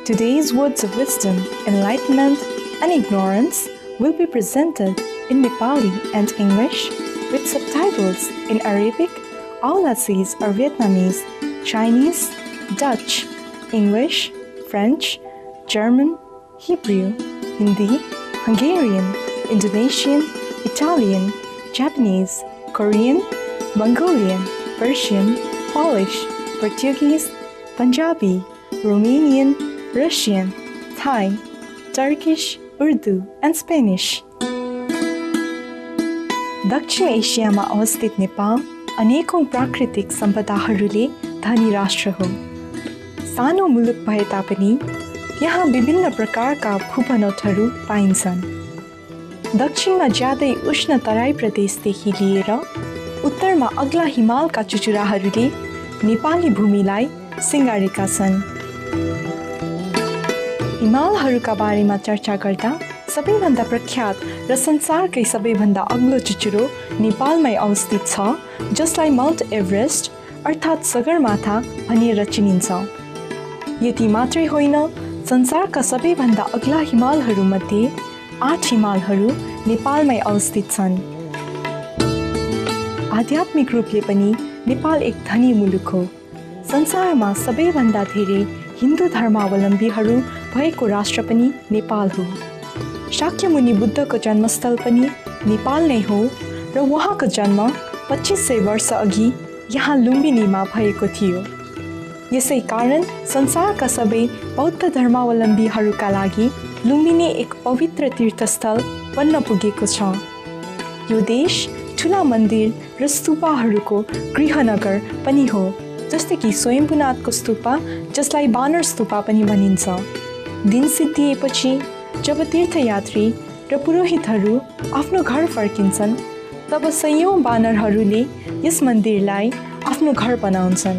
Today's words of wisdom, enlightenment, and ignorance will be presented in Nepali and English with subtitles in Arabic, Aulacese or Vietnamese, Chinese, Dutch, English, French, German, Hebrew, Hindi, Hungarian, Indonesian, Italian, Japanese, Korean, Mongolian, Persian, Polish, Portuguese, Punjabi, Romanian, Russian, Thai, Turkish, Urdu, and Spanish. दक्षिण एसियामा अवस्थित नेपाल अनेकौं प्राकृतिक सम्पदाहरूले धनी राष्ट्र हो। सानो मुलुक भए तापनि यहाँ विभिन्न प्रकारका भूबनोटहरू पाइन्छन्। दक्षिणमा ज्यादै उष्ण तराई प्रदेशदेखि लिएर उत्तरमा अग्ला हिमालका चुचुराहरूले नेपाली भूमिलाई सिंगारेका छन्। हिमालहरूका बारेमा चर्चा गर्दा सबैभन्दा प्रख्यात र संसारकै सबैभन्दा अग्लो चुचुरो नेपालमै अवस्थित छ, जसलाई माउन्ट एभरेस्ट अर्थात् सगरमाथा भनिएर चिनिन्छ। यति मात्रै होइन, संसारका सबैभन्दा अग्ला हिमालहरूमध्ये 8 हिमालहरू नेपालमै अवस्थित छन्। आध्यात्मिक रूपले पनि नेपाल एक धनी मुलुक हो। संसारमा सबैभन्दा धेरै हिन्दू धर्मावलम्बीहरू भएको राष्ट्र पनि नेपाल हो। शाक्यमुनि बुद्धको जन्मस्थल पनि नेपाल नै हो र उहाँको जन्म 2500 वर्ष अघि यहाँ लुम्बिनीमा भएको थियो। यसै कारण संसारका सबै बौद्ध धर्मावलम्बीहरूका लागि लुम्बिनी एक पवित्र तीर्थस्थल बन्न पुगेको छ। यो देश ठुला मन्दिर र स्तूपहरूको गृहनगर पनि हो, जस्तै कि स्वयम्भूनाथको स्तूपा, जसलाई बानर स्तूपा पनि भनिन्छ। दिन सिद्धिएपछि जब तीर्थयात्री र पुरोहितहरू आफ्नो घर फर्किन्छन्, तब सयौं बानरहरूले यस मन्दिरलाई आफ्नो घर बनाउँछन्।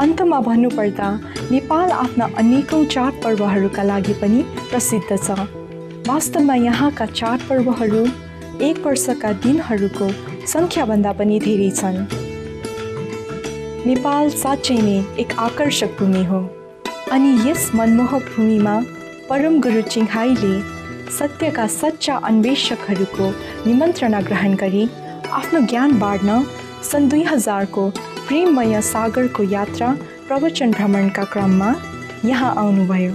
अन्तमा भन्नुपर्दा नेपाल आफ्ना अनेकौं चाडपर्वहरूका लागि पनि प्रसिद्ध छ। वास्तवमा यहाँका चाडपर्वहरू एक वर्षका दिनहरूको सङ्ख्याभन्दा पनि धेरै छन्। नेपाल साँच्चै नै एक आकर्षक भूमि हो अनि यस मनमोहक भूमिमा परम गुरु चिङ्हाईले सत्यका सच्चा अन्वेषकहरूको निमन्त्रणा ग्रहण गरी आफ्नो ज्ञान बाँड्न सन् 2000 को प्रेममय सागरको यात्रा प्रवचन भ्रमणका क्रममा यहाँ आउनुभयो।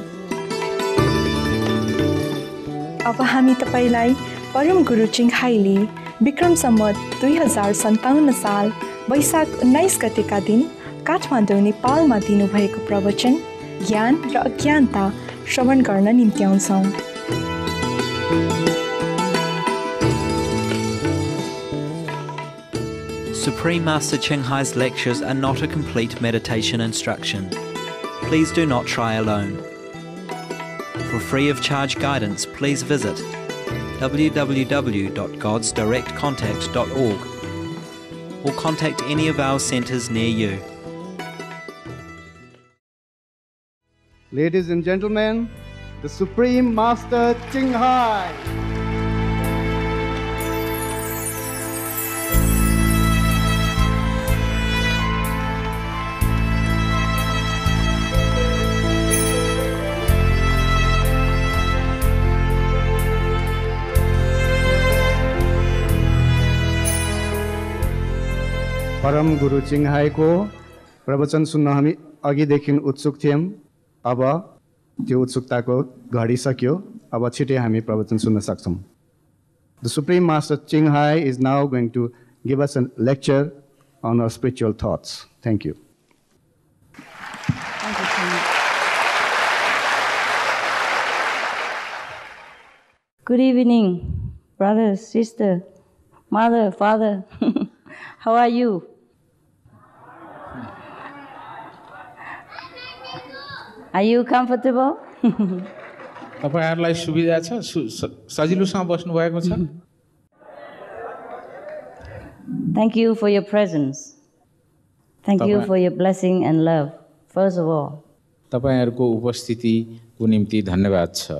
अब हामी तपाईलाई परम गुरु चिङ्हाईले विक्रम सम्वत 2057 साल वैशाख 19 गतेका दिन काठमाडौँ नेपालमा दिनुभएको प्रवचन ज्ञान र अज्ञानता श्रवण गर्न निम्ति आउँछौँ। Supreme Master Ching Hai's lectures are not a complete meditation instruction. Please do not try alone. For free of charge guidance, please visit www.godsdirectcontact.org or contact any of our centres near you. Ladies and gentlemen, the Supreme Master Ching Hai. परम गुरु चिङ्हाई को प्रवचन सुन्न हामी अघिदेखि उत्सुक थियौं। अब त्यो उत्सुकताको घडी सकियो। अब छिटै हामी प्रवचन सुन्न सक्छौं। The Supreme Master Ching Hai is now going to give us a lecture on our spiritual thoughts. Thank you. Thank you. Good evening, brother, sister, mother, father. How are you? Are you comfortable? तपाईहरुलाई सुविधा छ, सजिलोसँग बस्नु भएको छ? Thank you for your presence. Thank you for your blessing and love. First of all, तपाईहरुको उपस्थितिको निम्ति धन्यवाद छ।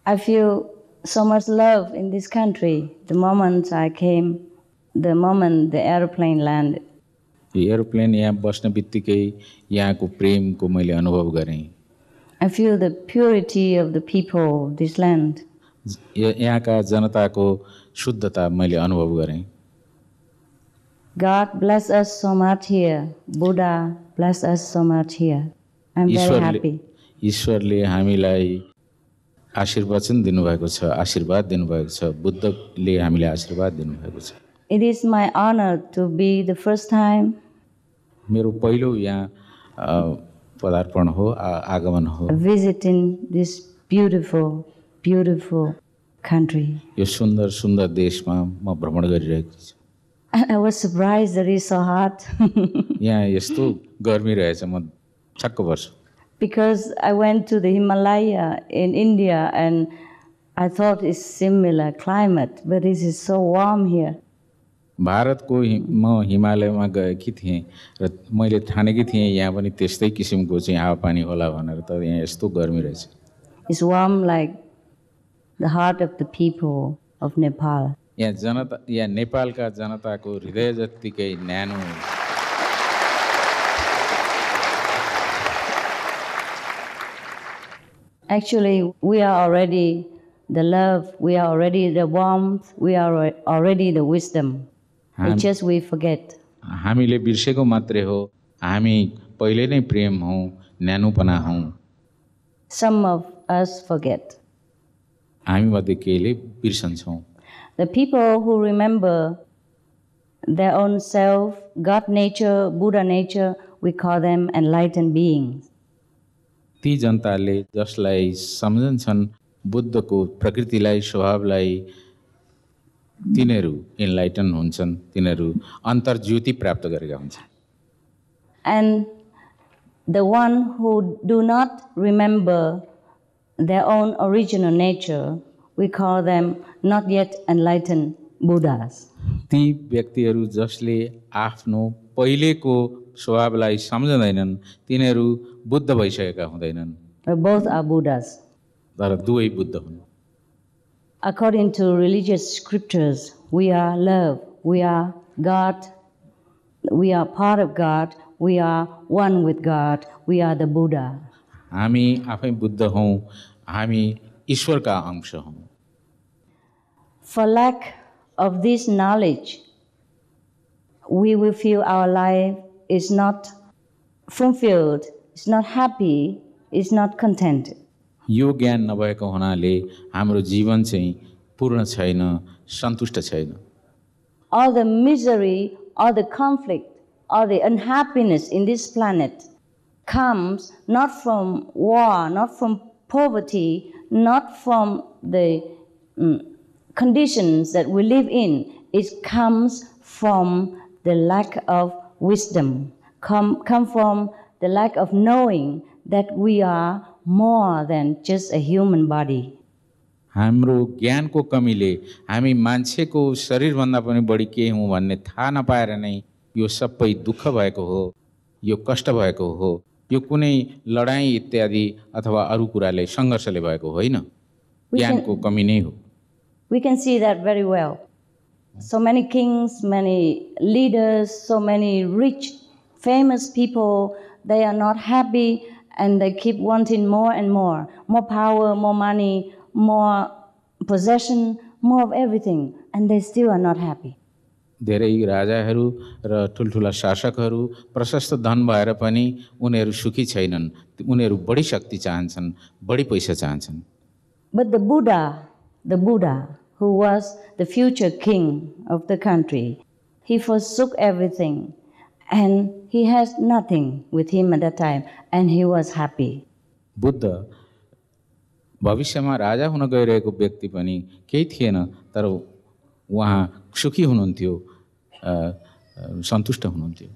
I feel so much love in this country the moment I came, the moment the airplane landed. Aeroplane यहाँ बस्ने बित्तिकै यहाँको प्रेमको मैले अनुभव गरेँ। I feel the purity of the people of this land. यहाँका जनताको शुद्धता मैले अनुभव गरेँ। God bless us so much here. Buddha bless us so much here. I'm very happy. ईश्वरले हामीलाई आशीर्वचन दिनुभएको छ, आशीर्वाद दिनुभएको छ, बुद्धले हामीलाई आशीर्वाद दिनुभएको छ। It is my honor to be the first time मेरो पहिलो यहाँ पदार्पण हो, आगमन हो। visiting this beautiful, beautiful country. यो सुन्दर सुन्दर देशमा म भ्रमण गरिरहेको छु। I was surprised that it's so hot. यहाँ यस्तो गर्मी रहेछ, म छक्क पर्छु। Because I went to the Himalaya in India and I thought it's similar climate, but it is so warm here. भारतको म हिमालयमा गएकी थिएँ र मैले ठानेकी थिएँ यहाँ पनि त्यस्तै किसिमको चाहिँ हावापानी होला भनेर, तर यहाँ यस्तो गर्मी रहेछ। It's warm like the heart of the people of Nepal. यहाँ जनता, यहाँ नेपालका जनताको हृदय जत्तिकै न्यानो। Actually, we are already the love, we are already the warmth, we are already the wisdom. It's just we forget. हामीले बिर्सेको मात्रै हो, हामी पहिले नै प्रेम हौँ, न्यानोपना हौँ। Some of us forget. हामी मध्ये केहीले बिर्सन्छौँ। The people who remember their own self, God nature, Buddha nature, we call them enlightened beings. ती जनताले जसलाई सम्झन्छन् बुद्धको प्रकृतिलाई, स्वभावलाई, तिनीहरू इन्लाइटन हुन्छन्, तिनीहरू अन्तर्ज्योति प्राप्त गरेका हुन्छन्। And the one who do not remember their own original nature, we call them not yet enlightened Buddhas. ती व्यक्तिहरू जसले आफ्नो पहिलेको स्वभावलाई सम्झदैनन्, तिनीहरू बुद्ध भइसकेका हुँदैनन्। Both are Buddhas. तर दुवै बुद्ध हुन्। According to religious scriptures, we are love, we are God, we are part of God, we are one with God, we are the Buddha. हामी आफै बुद्ध हौँ, हामी ईश्वरका अंश हौँ। For lack of this knowledge, we will feel our life is not fulfilled, is not happy, is not contented. यो ज्ञान नभएको हुनाले हाम्रो जीवन चाहिँ पूर्ण छैन, सन्तुष्ट छैन। All the misery, all the conflict, all the unhappiness in this planet comes not from war, not from poverty, not from the conditions that we live in. It comes from the lack of wisdom, come from the lack of knowing that we are more than just a human body. हाम्रो ज्ञानको कमीले हामी मान्छेको शरीरभन्दा पनि बढी के हौँ भन्ने थाहा नपाएर नै यो सबै दुःख भएको हो, यो कष्ट भएको हो, यो कुनै लडाई इत्यादि अथवा अरू कुराले सङ्घर्षले भएको होइन, ज्ञानको कमी नै हो। We can see that very well. So many kings, many leaders, so many rich, famous people, they are not happy and they keep wanting more and more power, more money, more possession, more of everything, and they still are not happy. धेरै राजाहरू र ठुल्ठुला शासकहरू प्रशस्त धन भएर पनि उनीहरू सुखी छैनन्, उनीहरू बढी शक्ति चाहन्छन्, बढी पैसा चाहन्छन्। But the Buddha, who was the future king of the country, he forsook everything and he has nothing with him at that time and he was happy. Buddha भविष्यमा राजा हुन गइरहेको व्यक्ति पनि केही थिएन, तर उहाँ सुखी हुनुहुन्थ्यो, सन्तुष्ट हुनुहुन्थ्यो।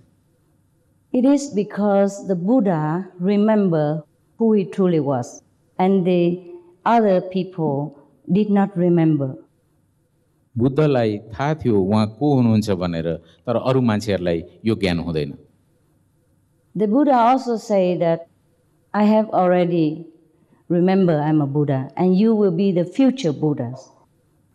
It is because the Buddha remembered who he truly was and the other people did not remember. बुद्धलाई थाहा थियो उहाँ को हुनुहुन्छ भनेर, तर अरू मान्छेहरूलाई यो ज्ञान हुँदैन। The Buddha also say that I have already remember I'm a Buddha and you will be the future Buddhas.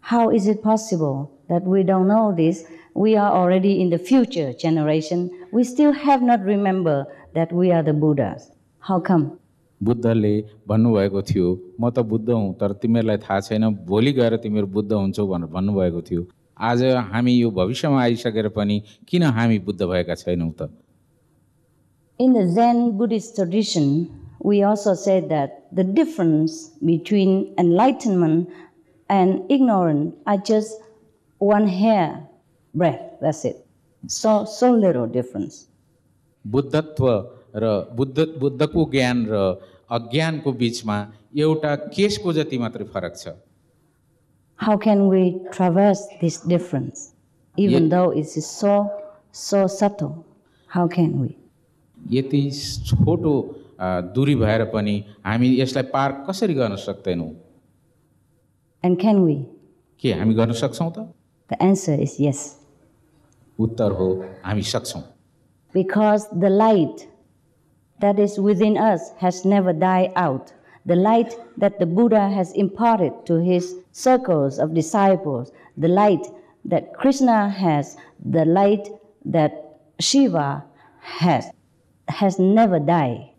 How is it possible that we don't know this, we are already in the future generation, we still have not remembered that we are the Buddhas. How come? बुद्धले भन्नुभएको थियो म त बुद्ध हुँ तर तिमीहरूलाई थाहा छैन भोलि गएर तिमीहरू बुद्ध हुन्छौ भनेर भन्नुभएको थियो। आज हामी यो भविष्यमा आइसकेर पनि किन हामी बुद्ध भएका छैनौँ त? In the Zen Buddhist tradition, we also said that the difference between enlightenment and ignorance are just one hair breadth, that's it. So little difference. बुद्धत्व र बुद्धको ज्ञान र अज्ञानको बीचमा एउटा केशको जति मात्रै फरक छ। How can we traverse this difference, even though it is so subtle? How can we? यति छोटो दूरी भएर पनि हामी यसलाई पार कसरी गर्न सक्दैनौँ? And can we? के हामी गर्न सक्छौँ त? The answer is yes. उत्तर हो हामी सक्छौँ। Because the light that is within us has never died out. The light that the Buddha has imparted to his circles of disciples, the light that Krishna has, the light that Shiva has never died,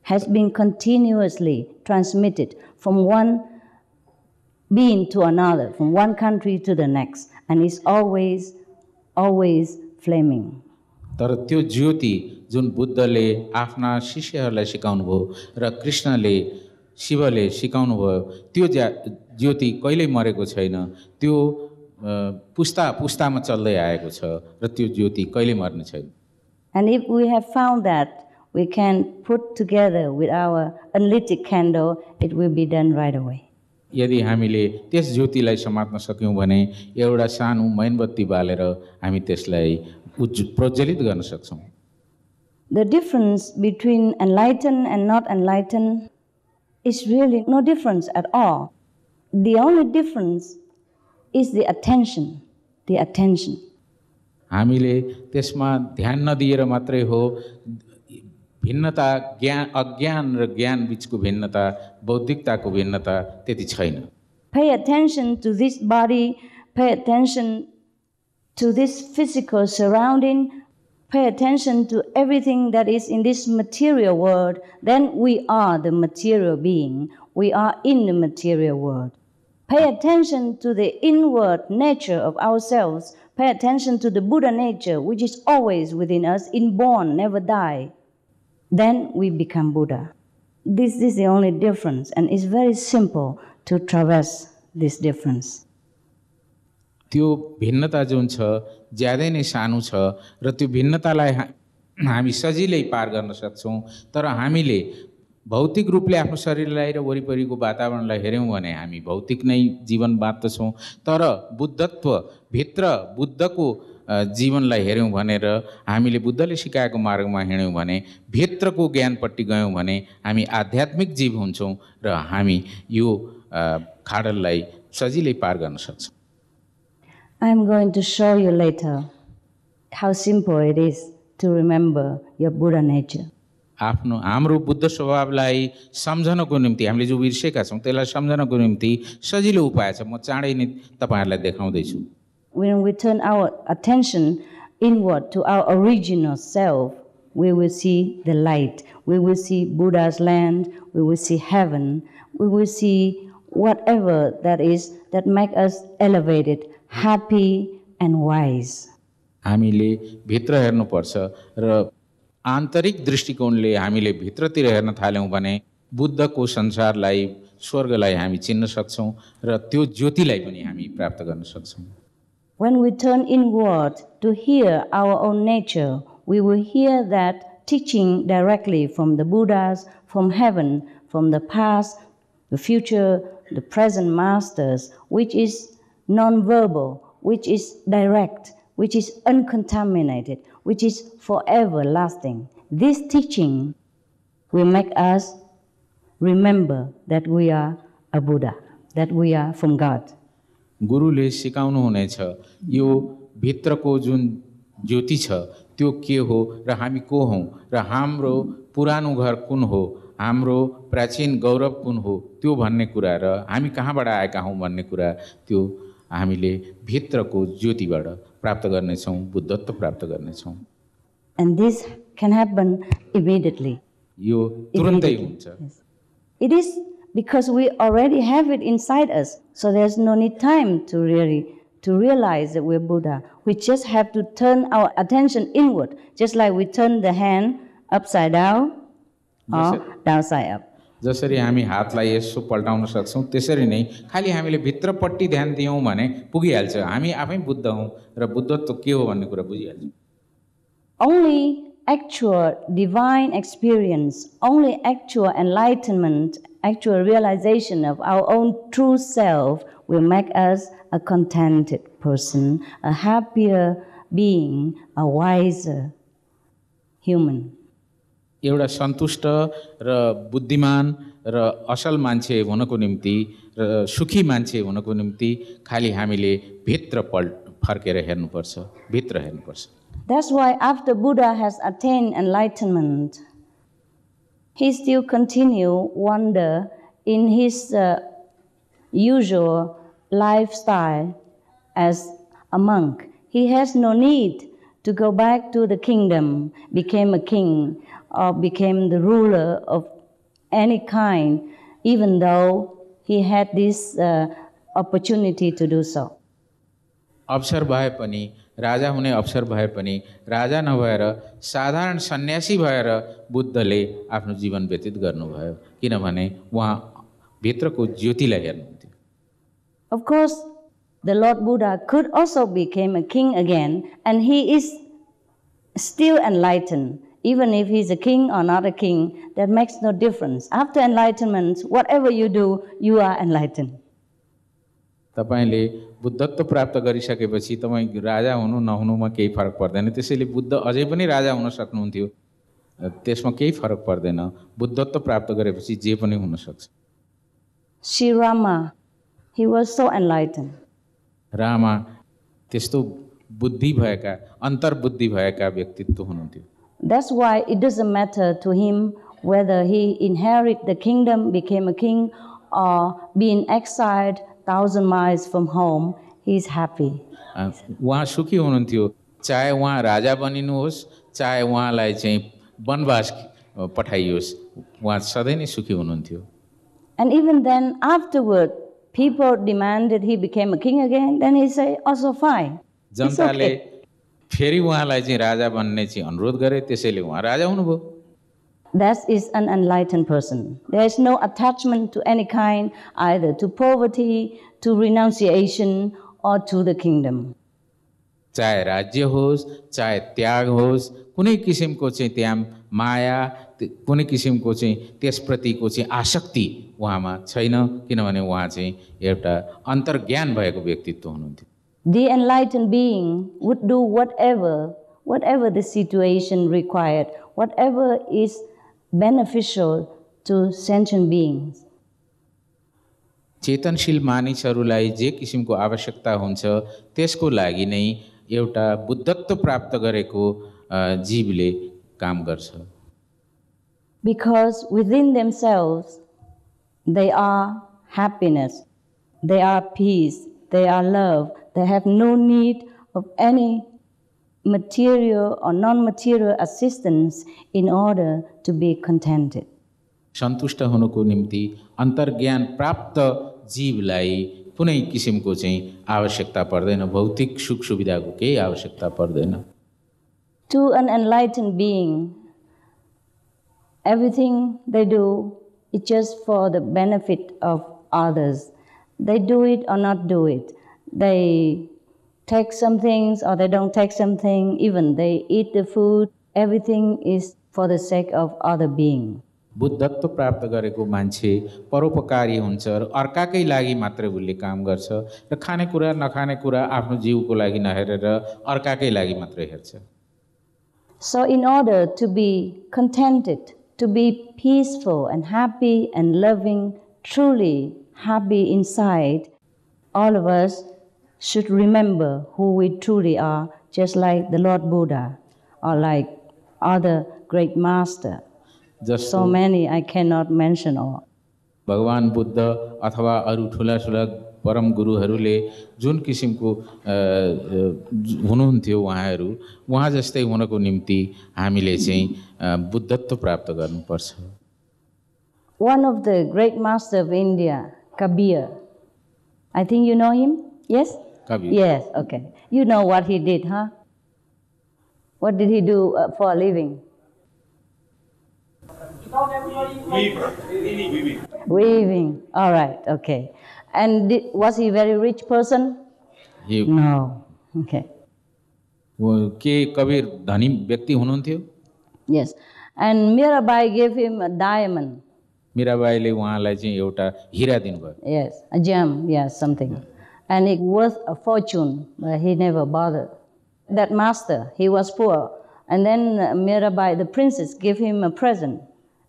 has been continuously transmitted from one being to another, from one country to the next, and is always flaming. तर त्यो ज्योति जुन बुद्धले आफ्ना शिष्यहरूलाई सिकाउनु भयो र कृष्णले शिवले सिकाउनु भयो त्यो ज्योति कहिल्यै मरेको छैन। त्यो पुस्तामा चल्दै आएको छ र त्यो ज्योति कहिल्यै मर्ने छैन। And if we have found that we can put together with our unlit candle, it will be done right away. यदि हामीले त्यस ज्योतिलाई समात्न सक्यौँ भने एउटा सानो मैनबत्ती बालेर हामी त्यसलाई प्रज्वलित गर्न सक्छौँ। The difference between enlightened and not enlightened is really no difference at all. The only difference is the attention. हामीले त्यसमा ध्यान नदिएर मात्रै हो भिन्नता अज्ञान र ज्ञान बीचको भिन्नता बौद्धिकताको भिन्नता त्यति छैन। Pay attention to this body, pay attention to this physical surrounding, pay attention to everything that is in this material world, then we are the material being. We are in the material world. Pay attention to the inward nature of ourselves. Pay attention to the Buddha nature, which is always within us, inborn, never die. Then we become Buddha. This is the only difference, and it's very simple to traverse this difference. त्यो भिन्नता जुन छ ज्यादै नै सानो छ र त्यो भिन्नतालाई हामी सजिलै पार गर्न सक्छौँ। तर हामीले भौतिक रूपले आफ्नो शरीरलाई र वरिपरिको वातावरणलाई हेऱ्यौँ भने हामी भौतिक नै जीवन बाँच्दछौँ। तर बुद्धत्व भित्र बुद्धको जीवनलाई हेऱ्यौँ भनेर हामीले बुद्धले सिकाएको मार्गमा हिँड्यौँ भने भित्रको ज्ञानपट्टि गयौँ भने हामी आध्यात्मिक जीव हुन्छौँ र हामी यो खाडललाई सजिलै पार गर्न सक्छौँ। I am going to show you later how simple it is to remember your Buddha nature. हाम्रो बुद्ध स्वभावलाई सम्झनको निम्ति हामीले जो बिर्सेका छौँ त्यसलाई सम्झनको निम्ति सजिलो उपाय छ। म चाँडै नै तपाईहरुलाई देखाउँदैछु। When we turn our attention inward to our original self, we will see the light. We will see Buddha's land. We will see heaven. We will see whatever that is that make us elevated, happy and wise. हामीले भित्र हेर्नुपर्छ र आन्तरिक दृष्टिकोणले हामीले भित्रतिर हेर्न थाल्यौँ भने बुद्धको संसारलाई स्वर्गलाई हामी चिन्न सक्छौँ र त्यो ज्योतिलाई पनि हामी प्राप्त गर्न सक्छौँ। When we turn inward to hear our own nature, we will hear that teaching directly from the Buddhas, from heaven, from the past, the future, the present masters, which is non-verbal, which is direct, which is uncontaminated, which is forever lasting. This teaching will make us remember that we are a Buddha, that we are from God. गुरुले सिकाउनु हुनेछ यो भित्रको जुन ज्योति छ त्यो के हो र हामी को हौं र हाम्रो पुरानो घर कुन हो, हाम्रो प्राचीन गौरव कुन हो त्यो भन्ने कुरा र हामी कहाँबाट आएका हौं भन्ने कुरा त्यो हामीले भित्रको ज्योतिबाट प्राप्त गर्नेछौँ, बुद्धत्व प्राप्त गर्नेछौँ। And this can happen immediately. यो तुरुन्तै हुन्छ। Yes. It is because we already have it inside us, so there's no need time to realize that we're Buddha. We just have to turn our attention inward, just like we turn the hand upside down or downside up. जसरी हामी हातलाई यसो पल्टाउन सक्छौँ त्यसरी नै खालि हामीले भित्रपट्टि ध्यान दियौँ भने पुगिहाल्छ। हामी आफै बुद्ध हौँ र बुद्धत्व के हो भन्ने कुरा बुझिहाल्छौँ। Only actual divine experience, only actual enlightenment, actual realization of our own true self will make us a contented person, a happier being, a wiser human. एउटा सन्तुष्ट र बुद्धिमान र असल मान्छे हुनको निम्ति र सुखी मान्छे हुनको निम्ति खालि हामीले भित्र फर्केर हेर्नुपर्छ, भित्र हेर्नुपर्छ। That's why after Buddha has attained enlightenment, he still continue wander in his usual lifestyle as a monk. He has no need to go back to the kingdom, became a king, or became the ruler of any kind, even though he had this opportunity to do so. अवसर भए पनि राजा हुने अवसर भए पनि राजा नभएर साधारण सन्यासी भएर बुद्धले आफ्नो जीवन व्यतीत गर्नुभयो, किनभने उहाँ भित्रको ज्योतिलाई हेर्नुहुन्थ्यो। Of course, the Lord Buddha could also become a king again, and he is still enlightened. Even if he's a king or not a king, that makes no difference. After enlightenment, whatever you do, you are enlightened. तपाईले बुद्धत्व प्राप्त गरिसकेपछि तपाईँ राजा हुनु नहुनुमा केही फरक पर्दैन। त्यसैले बुद्ध अझै पनि राजा हुन सक्नुहुन्थ्यो, त्यसमा केही फरक पर्दैन। बुद्धत्व प्राप्त गरेपछि जे पनि हुन सक्छ। Sri Rama, he was so enlightened. Rama त्यस्तो बुद्धि भएका, अन्तर्बुद्धि भएका व्यक्तित्व हुनुहुन्थ्यो। That's why it doesn't matter to him whether he inherit the kingdom, became a king, or being exiled 1,000 miles from home, he is happy. उहाँ सुखी हुनुहुन्थ्यो, चाहे उहाँ राजा बनिनुहोस्, चाहे उहाँलाई चाहिँ वनवास पठाइयोस्, उहाँ सधैँ नै सुखी हुनुहुन्थ्यो। And even then, afterward, people demanded he became a king again, then he say, also fine. जनताले फेरि उहाँलाई चाहिँ राजा बन्ने चाहिँ अनुरोध गरे, त्यसैले उहाँ राजा हुनुभयो। That is an enlightened person. There is no attachment to any kind, either to poverty, to renunciation, or to the kingdom. चाहे राज्य होस्, चाहे त्याग होस्, कुनै किसिमको चाहिँ त्यहाँ माया, कुनै किसिमको चाहिँ त्यसप्रतिको चाहिँ आसक्ति उहाँमा छैन, किनभने उहाँ चाहिँ एउटा अन्तर्ज्ञान भएको व्यक्तित्व हुनुहुन्थ्यो। The enlightened being would do whatever the situation required, whatever is beneficial to sentient beings. चेतनशील मानिसहरूलाई जे किसिमको आवश्यकता हुन्छ त्यसको लागि नै एउटा बुद्धत्व प्राप्त गरेको जीवले काम गर्छ। Because within themselves they are happiness, they are peace, they are love. They have no need of any material or non-material assistance in order to be contented. सन्तुष्ट हुनुको निम्ति अन्तर्ज्ञान प्राप्त जीवलाई कुनै किसिमको चाहिँ आवश्यकता पर्दैन, भौतिक सुख सुविधाको केही आवश्यकता पर्दैन। To an enlightened being, everything they do is just for the benefit of others. They do it or not do it. They take some things or they don't take something, even they eat the food, everything is for the sake of other being. बुद्धत्व प्राप्त गरेको मान्छे परोपकारी हुन्छ र अर्काकै लागि मात्रै उसले काम गर्छ र खानेकुरा नखानेकुरा आफ्नो जीवको लागि नहेरेर अर्काकै लागि मात्रै हेर्छ। So in order to be contented, to be peaceful and happy and loving, truly happy inside, all of us should remember who we truly are, just like the Lord Buddha or like other great master. So many I cannot mention all. भगवान बुद्ध अथवा अरू ठुला ठुला परम गुरुहरूले जुन किसिमको हुनुहुन्थ्यो उहाँ जस्तै हुनको निम्ति हामीले चाहिँ बुद्धत्व प्राप्त गर्नुपर्छ। One of the great masters of India, Kabir. I think you know him? Yes? Kabir. Yes, okay. You know what he did, huh? What did he do for a living? Weaving. All right, okay. And was he a very rich person? No. Okay. के कबीर धनी व्यक्ति हुनुहुन्थ्यो? Yes. And Mirabai gave him a diamond. मीराबाईले उहाँलाई चाहिँ एउटा हिरा दिनुभयो। Yes, a gem, yes, something. And it worth a fortune, but he never bothered. That master, he was poor. And then Mirabai, the princess, gave him a present,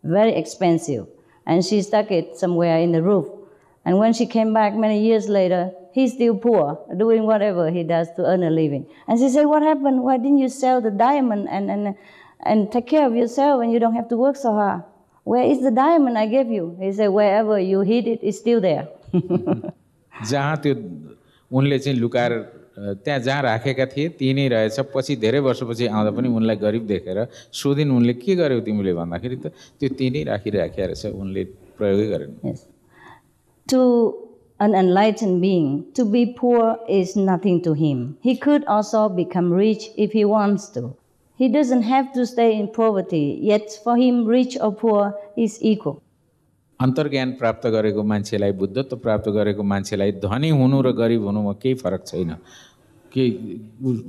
very expensive. And she stuck it somewhere in the roof. And when she came back many years later, he's still poor, doing whatever he does to earn a living. And she said, what happened? Why didn't you sell the diamond and take care of yourself and you don't have to work so hard? Where is the diamond I gave you? He said, wherever you hid it, it's still there. जहाँ त्यो उनले चाहिँ लुकाएर त्यहाँ जहाँ राखेका थिए त्यही नै रहेछ। पछि धेरै वर्षपछि आउँदा पनि उनलाई गरिब देखेर सोधिन् उनले के गर्यौ तिमीले भन्दाखेरि त त्यो त्यही नै राखिराखेको रहेछ, उनले प्रयोगै गरेन। Yes. To an enlightened being, to be poor is nothing to him. He could also become rich if he wants to. He doesn't have to stay in poverty, yet for him rich or poor is equal. अन्तर्ज्ञान प्राप्त गरेको मान्छेलाई, बुद्धत्व प्राप्त गरेको मान्छेलाई धनी हुनु र गरिब हुनुमा केही फरक छैन, के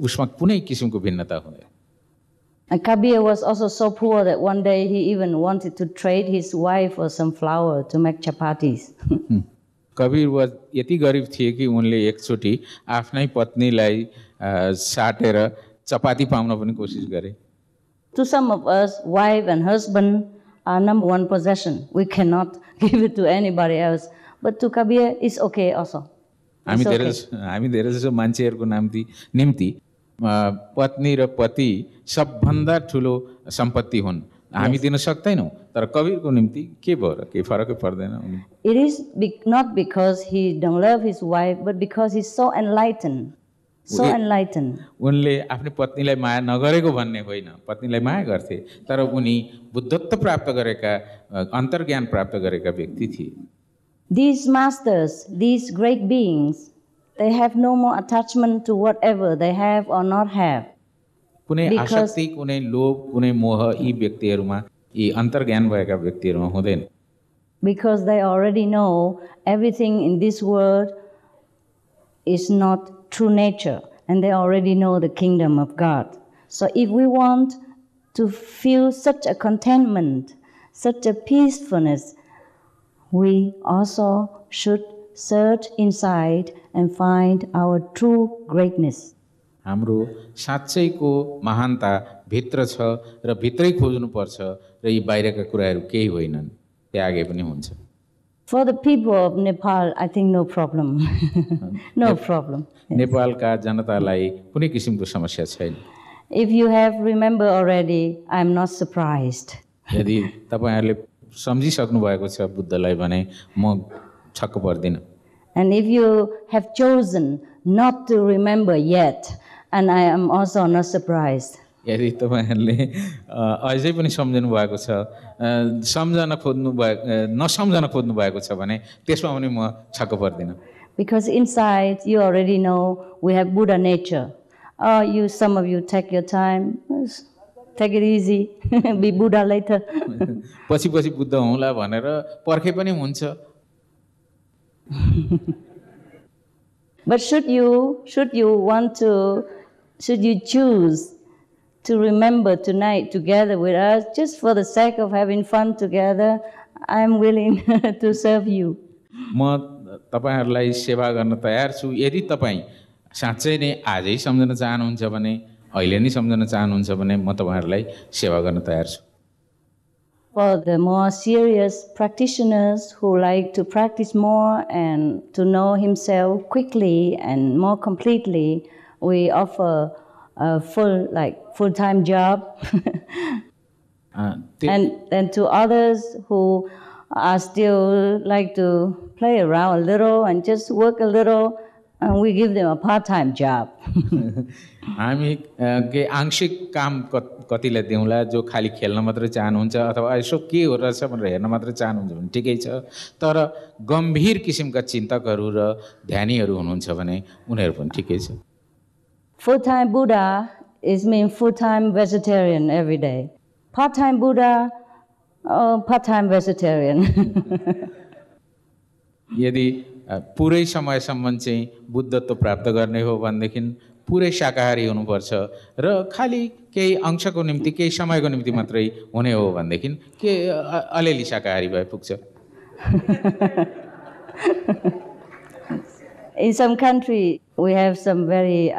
उसमा कुनै किसिमको भिन्नता हुँदैन। And Kabir was also so poor that one day he even wanted to trade his wife for some flour to make chapatis. Kabir यति गरिब थिए कि उनले एकचोटि आफ्नै पत्नीलाई साटेर चपाती पाउन पनि कोसिस गरे। To some of us, wife and husband are number one possession. We cannot give it to anybody else. But to Kabir, it's okay also. हामी धेरै जसो मान्छेहरूको निम्ति पत्नी र पति सबभन्दा ठुलो सम्पत्ति हुन्। हामी दिन सक्दैनौँ, तर कबीरको निम्ति के भयो र केही फरकै पर्दैन। It is not because he don't love his wife, but because he's so enlightened. So enlightened. उनले आफ्नो पत्नीलाई माया नगरेको भन्ने होइन, पत्नीलाई माया गर्थे, तर उनी बुद्धत्व प्राप्त गरेका, अन्तर्ज्ञान प्राप्त गरेका व्यक्ति थिए। These masters, these great beings, they have no more attachment to whatever they have or not have. कुनै आसक्ति, कुनै लोभ, कुनै मोह यी व्यक्तिहरूमा, यी अन्तर्ज्ञान भएका व्यक्तिहरूमा हुँदैन। Because they already know everything in this world is not true nature, and they already know the kingdom of God. So if we want to feel such a contentment, such a peacefulness, we also should search inside and find our true greatness. हाम्रो साँच्चैको महानता भित्र छ र भित्रै खोज्नुपर्छ र यी बाहिरका कुराहरू केही होइनन्, त्यागे पनि हुन्छ। For the people of Nepal, I think no problem. No problem. नेपालका जनतालाई कुनै किसिमको समस्या छैन। If you have remembered already, I am not surprised. यदि तपाईहरुले सम्झिसक्नु भएको छ बुद्धलाई भने म छक्क पर्दिन। And if you have chosen not to remember yet, and I am also not surprised. यदि तपाईहरुले अझै पनि सम्झनु भएको छ, नसम्झन खोज्नु भएको छ भने त्यसमा पनि म छक्क पर्दिन। Because inside you already know we have Buddha nature. Some of you take your time, take it easy, be Buddha later. पछि बुद्ध हुँला भनेर पर्खे पनि हुन्छ। But should you choose to remember tonight together with us, just for the sake of having fun together, I am willing to serve you. म तपाईहरुलाई सेवा गर्न तयार छु। यदि तपाई साँच्चै नै आजै सम्झन चाहनुहुन्छ भने, अहिले नै सम्झन चाहनुहुन्छ भने म तपाईहरुलाई सेवा गर्न तयार छु। For the more serious practitioners who like to practice more and to know himself quickly and more completely, we offer a full-time job. And to others who are still like to play around a little and just work a little, and we give them a part-time job. हामी के आंशिक काम कतिलाई दिउँला जो खाली खेल्न मात्रै चाहनुहुन्छ अथवा यसो के हो रहेछ भनेर हेर्न मात्रै चाहनुहुन्छ भने ठिकै छ, तर गम्भीर किसिमका चिन्तकहरू र ध्यानीहरू हुनुहुन्छ भने उनीहरू पनि ठिकै छ। Full-time Buddha is mean full-time vegetarian every day. Part-time Buddha, part-time vegetarian. यदि पुरै समयसम्म चाहिँ बुद्धत्व प्राप्त गर्ने हो भनेदेखि पुरै शाकाहारी हुनुपर्छ र खाली केही अंशको निम्ति केही समयको निम्ति मात्रै हुने हो भनेदेखि के अलिअलि शाकाहारी भए पुग्छ। In some country, we have some very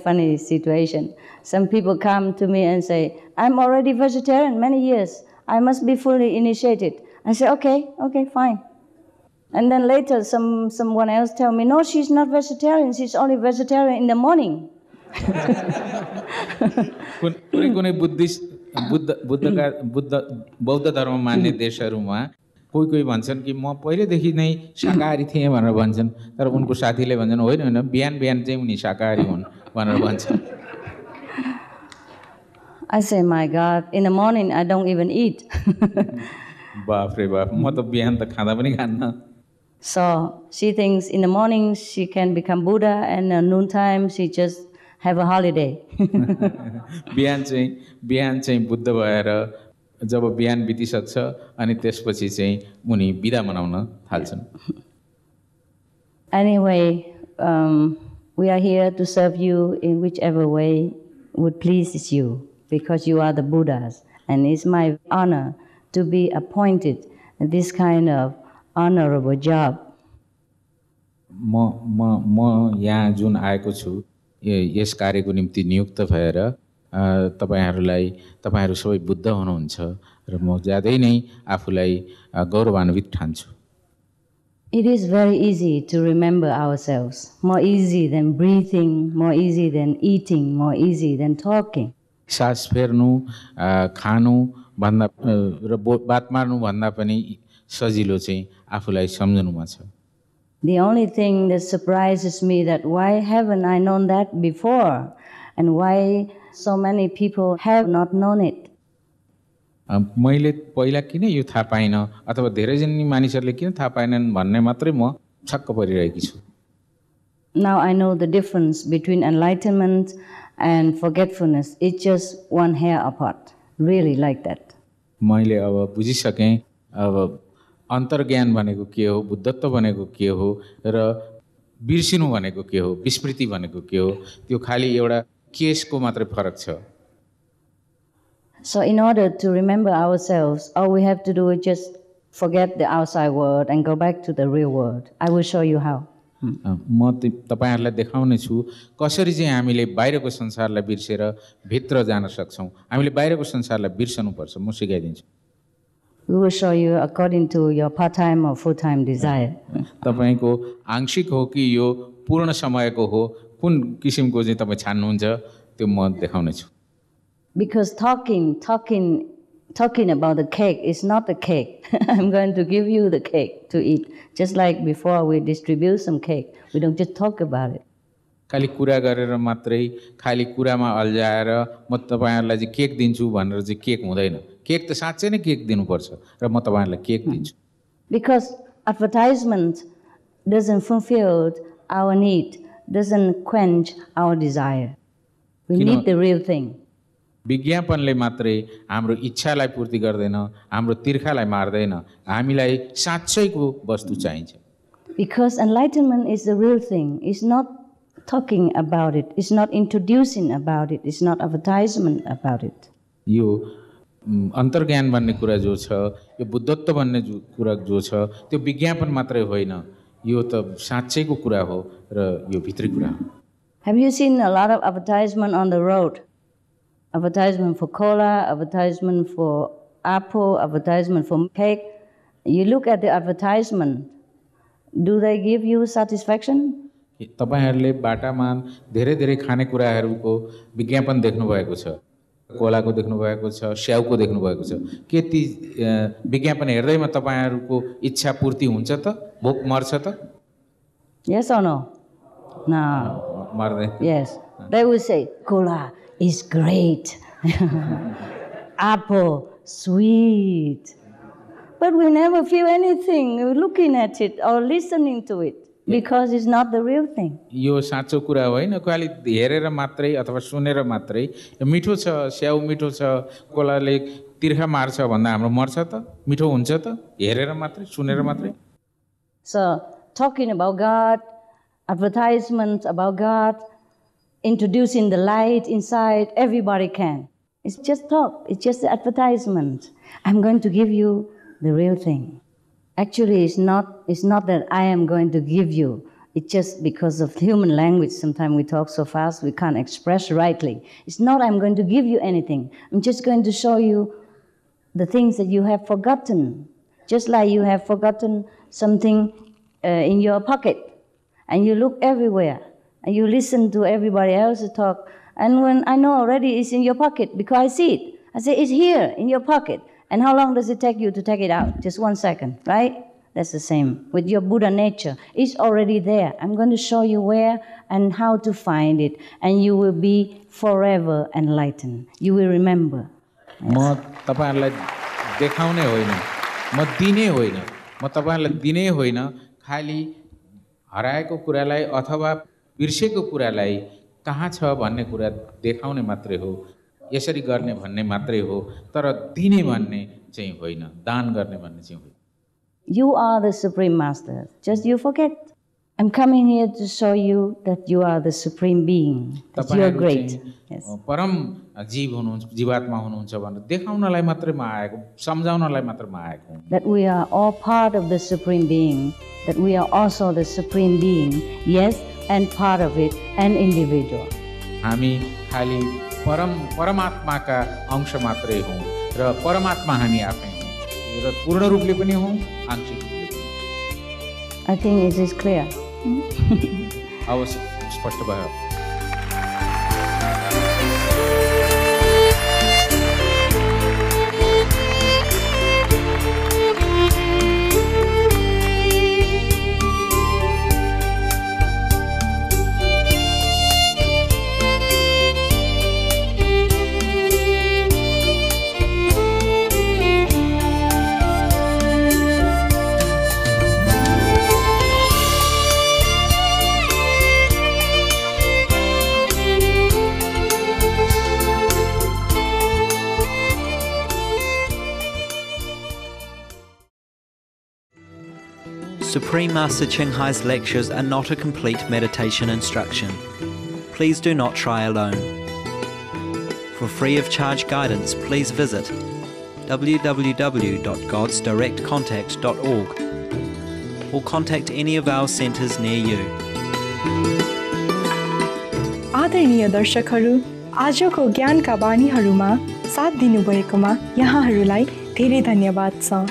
funny situation. Some people come to me and say, I'm already vegetarian many years. I must be fully initiated. I say, okay, fine. And then later someone else tell me, no, she's not vegetarian. She's only vegetarian in the morning. कुनै बौद्ध धर्म मान्ने देशहरूमा कोही भन्छन् कि म पहिलेदेखि नै शाकाहारी थिएँ भनेर भन्छन्, तर उनको साथीले भन्छन् होइन बिहान चाहिँ उनी शाकाहारी हुन् भनेर भन्छन्। I say, my God, in the morning I don't even eat. बाफ रे बाफ, म त बिहान त खाँदा पनि खान्न। So she thinks in the morning she can become Buddha, and at noontime she just have a holiday. बिहान चाहिँ बुद्ध भएर जब बिहान बितिसक्छ अनि त्यसपछि चाहिँ उनी बिदा मनाउन थाल्छन्। Anyway, we are here to serve you in whichever way would please you, because you are the Buddhas, and it's my honor to be appointed in this kind of honorable job. म यहाँ जुन आएको छु यस कार्यको निम्ति नियुक्त भएर तपाईहरू सबै बुद्ध हुनुहुन्छ र म ज्यादै नै आफूलाई गौरवान्वित ठान्छु। It is very easy to remember ourselves, more easy than breathing, more easy than eating, more easy than talking. सास फेर्नु, खानु भन्दा र बात मार्नु भन्दा पनि सजिलो चाहिँ आफूलाई सम्झनुमा छ। The only thing that surprises me that why haven't I known that before, and why so many people have not known it. मैले पहिला किन यो थाहा पाइन अथवा धेरैजना मानिसहरूले किन थाहा पाएनन् भन्ने मात्रै म छक्क परिरहेकी छु। Now I know the difference between enlightenment and forgetfulness. It's just one hair apart. Really like that. मैले अब बुझिसकेँ अब अन्तर्ज्ञान भनेको के हो, बुद्धत्व भनेको के हो र बिर्सिनु भनेको के हो, विस्मृति भनेको के हो, त्यो खाली एउटा केसको मात्रै फरक छ। So in order to remember ourselves, all we have to do is just forget the outside world and go back to the real world. I will show you how. म तपाईहरुलाई देखाउने छु कसरी चाहिँ हामीले बाहिरको संसारलाई बिर्सेर भित्र जान सक्छौं। हामीले बाहिरको संसारलाई बिर्सनु पर्छ, म सिकाइदिन्छु। We will show you according to your part-time or full-time desire. तपाईको आंशिक हो कि यो पूर्ण समयको हो, कुन किसिमको चाहिँ तपाई छान्नुहुन्छ त्यो म देखाउने छु। Because talking about the cake is not the cake. I'm going to give you the cake to eat. Just like before we distribute some cake, we don't just talk about it. खाली कुरा गरेर मात्रै खाली कुरामा अल्झाएर म तपाईहरुलाई चाहिँ cake दिन्छु भनेर चाहिँ केक हुँदैन। केक त साच्चै नै केक दिनुपर्छ र म तपाईहरुलाई केक दिन्छु। Because advertisement doesn't fulfill our need, doesn't quench our desire. We need the real thing. विज्ञापनले मात्रै हाम्रो इच्छालाई पूर्ति गर्दैन, हाम्रो तिर्खालाई मार्दैन, हामीलाई साच्चैको वस्तु चाहिन्छ। Because enlightenment is the real thing. It's not talking about it. It's not introducing about it. It's not advertisement about it. यो अन्तर्ज्ञान भन्ने कुरा जो छ, यो बुद्धत्व भन्ने कुरा जो छ, त्यो विज्ञापन मात्रै होइन, यो त साच्चैको कुरा हो र यो भित्री कुरा हो। Have you seen a lot of advertisement on the road? Advertisement for cola, advertisement for apple, advertisement for cake. You look at the advertisement. Do they give you satisfaction? तपाईहरुले बाटामा धेरै धेरै खानेकुराहरुको विज्ञापन देख्नु भएको छ कोलाको देख्नुभएको छ, स्याउको देख्नुभएको छ। के ती विज्ञापन हेर्दैमा तपाईँहरूको इच्छा पूर्ति हुन्छ त? भोक मर्छ त? Yes or no? No. मर्दैन। Yes. They will say, cola is great. Apple, sweet. But we never feel anything looking at it or listening to it because it's not the real thing. यो साँचो कुरा होइन, खालि हेरेर मात्रै अथवा सुनेर मात्रै मिठो छ, स्याउ मिठो छ, कोलाले तिर्खा मार्छ भन्दा हाम्रो मर्छ त? मिठो हुन्छ त? हेरेर मात्रै, सुनेर मात्रै? So, talking about God, advertisements about God, introducing the light inside, everybody can. It's just talk. It's just advertisement. I'm going to give you the real thing. Actually, it's not that I am going to give you. It's just because of human language. Sometimes we talk so fast we can't express rightly. It's not I'm going to give you anything. I'm just going to show you the things that you have forgotten. Just like you have forgotten something in your pocket. And you look everywhere. And you listen to everybody else talk. And when I know already it's in your pocket because I see it. I say, it's here in your pocket. And how long does it take you to take it out? Just 1 second, right? That's the same with your Buddha nature. It's already there. I'm going to show you where and how to find it. And you will be forever enlightened. You will remember. म तपाईहरुलाई देखाउने होइन, म दिने होइन, म तपाईहरुलाई दिने होइन, खाली हराएको कुरालाई अथवा बिर्सेको कुरालाई कहाँ छ भन्ने कुरा देखाउने मात्रै हो, यसरी गर्ने भन्ने मात्रै हो, तर दिने भन्ने चाहिँ होइन, दान गर्ने भन्ने चाहिँ होइन। You are the Supreme Master. Just you forget. I'm coming here to show you that you are the Supreme Being. That you are great. Yes. परम जीव हुनुहुन्छ, जीवात्मा हुनुहुन्छ भनेर देखाउनलाई मात्रै म आएको, सम्झाउनलाई मात्र म आएको। That we are all part of the Supreme Being. That we are also the Supreme Being. Yes, and part of it, an individual. हामी खाली परमात्माका अंश मात्रै हौं र परमात्मा हामी आफै हौं र पूर्ण रूपले पनि हौं, आंशिक रूपले पनि। I think it is clear. अवश्य स्पष्ट भयो। Supreme Master Ching Hai's lectures are not a complete meditation instruction. Please do not try alone. For free of charge guidance, please visit www.godsdirectcontact.org or contact any of our centers near you. आदरणीय दर्शकहरू, आजको ज्ञानका बानीहरूमा साथ दिनुभएकोमा यहाँहरूलाई धेरै धन्यवाद छ।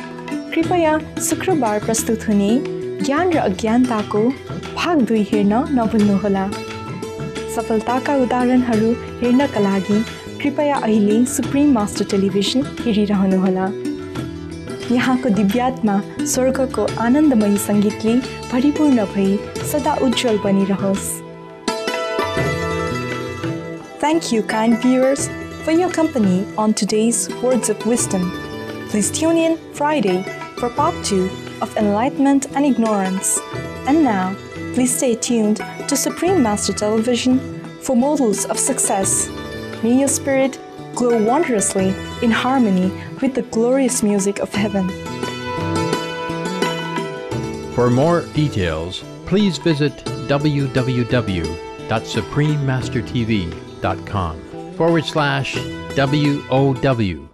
कृपया शुक्रबार प्रस्तुत हुने ज्ञान र अज्ञानताको भाग 2 हेर्न नभुल्नुहोला। सफलताका उदाहरणहरू हेर्नका लागि कृपया अहिले सुप्रिम मास्टर टेलिभिजन हेरिरहनुहोला। यहाँको दिव्यात्मा स्वर्गको आनन्दमयी सङ्गीतले परिपूर्ण भई सदा उज्जवल बनिरहोस्। Thank you, kind viewers, for your company on today's Words of Wisdom. Please tune in Friday for part 2 of Enlightenment and Ignorance. And now, please stay tuned to Supreme Master Television for models of success. May your spirit glow wondrously in harmony with the glorious music of heaven. For more details, please visit www.suprememastertv.com/WOW